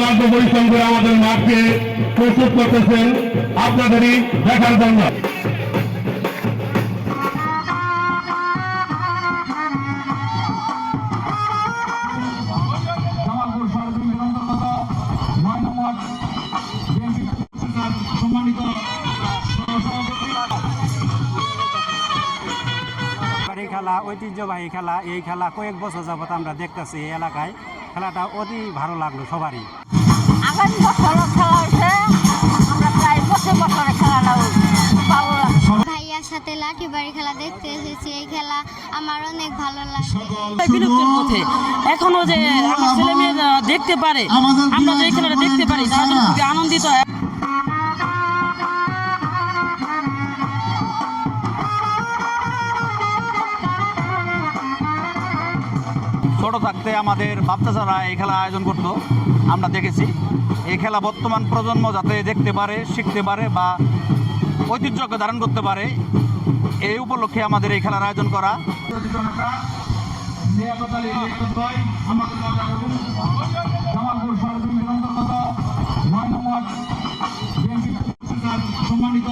অক্লান্ত পরিশ্রম করে আমাদের মাঠকে প্রস্তুত করতেছেন আপনাদেরই দেখার জন্য। খেলা ঐতিহ্যবাহী খেলা, এই খেলা কয়েক বছর যাবত আমরা দেখতেছি এই এলাকায়। খেলাটা অতি ভালো লাগলো সবারই। আগামী বছর খেলা হয়েছে, আমরা প্রায় বছর বছরে খেলাটা ভালো লাগছে। ভাইয়ার সাথে লাঠি বাড়ি খেলা দেখতে এসেছি, এই খেলা আমার অনেক ভালো লাগে। বিলুপ্তির পথে এখনো যে আমার ছেলে মেয়েরা দেখতে পারে, আমরা যে খেলাটা দেখতে পারি তার জন্য খুবই আনন্দিত। ছোট থাকতে আমাদের বাচ্চারা এই খেলা আয়োজন করত, আমরা দেখেছি। এই খেলা বর্তমান প্রজন্ম যাতে দেখতে পারে, শিখতে পারে বা ঐতিহ্যকে ধারণ করতে পারে, এই উপলক্ষে আমাদের এই খেলার আয়োজন করা। সম্মানিত